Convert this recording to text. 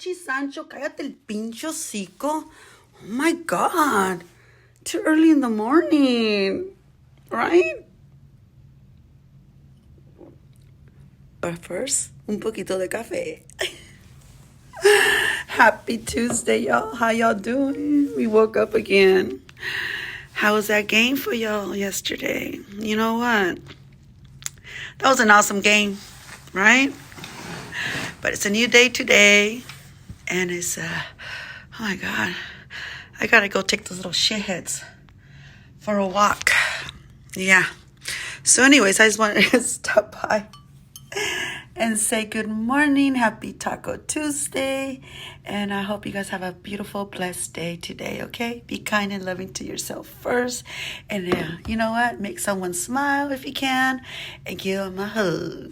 Pinche Sancho, cállate el pinche hocico. Oh my God. Too early in the morning. Right? But first, un poquito de café. Happy Tuesday, y'all. How y'all doing? We woke up again. How was that game for y'all yesterday? You know what? That was an awesome game, right? But it's a new day today. And it's, oh my God. I gotta go take those little shitheads for a walk. Yeah. So anyways, I just wanted to stop by and say good morning. Happy Taco Tuesday. And I hope you guys have a beautiful, blessed day today, okay? Be kind and loving to yourself first. And you know what? Make someone smile if you can. And give them a hug.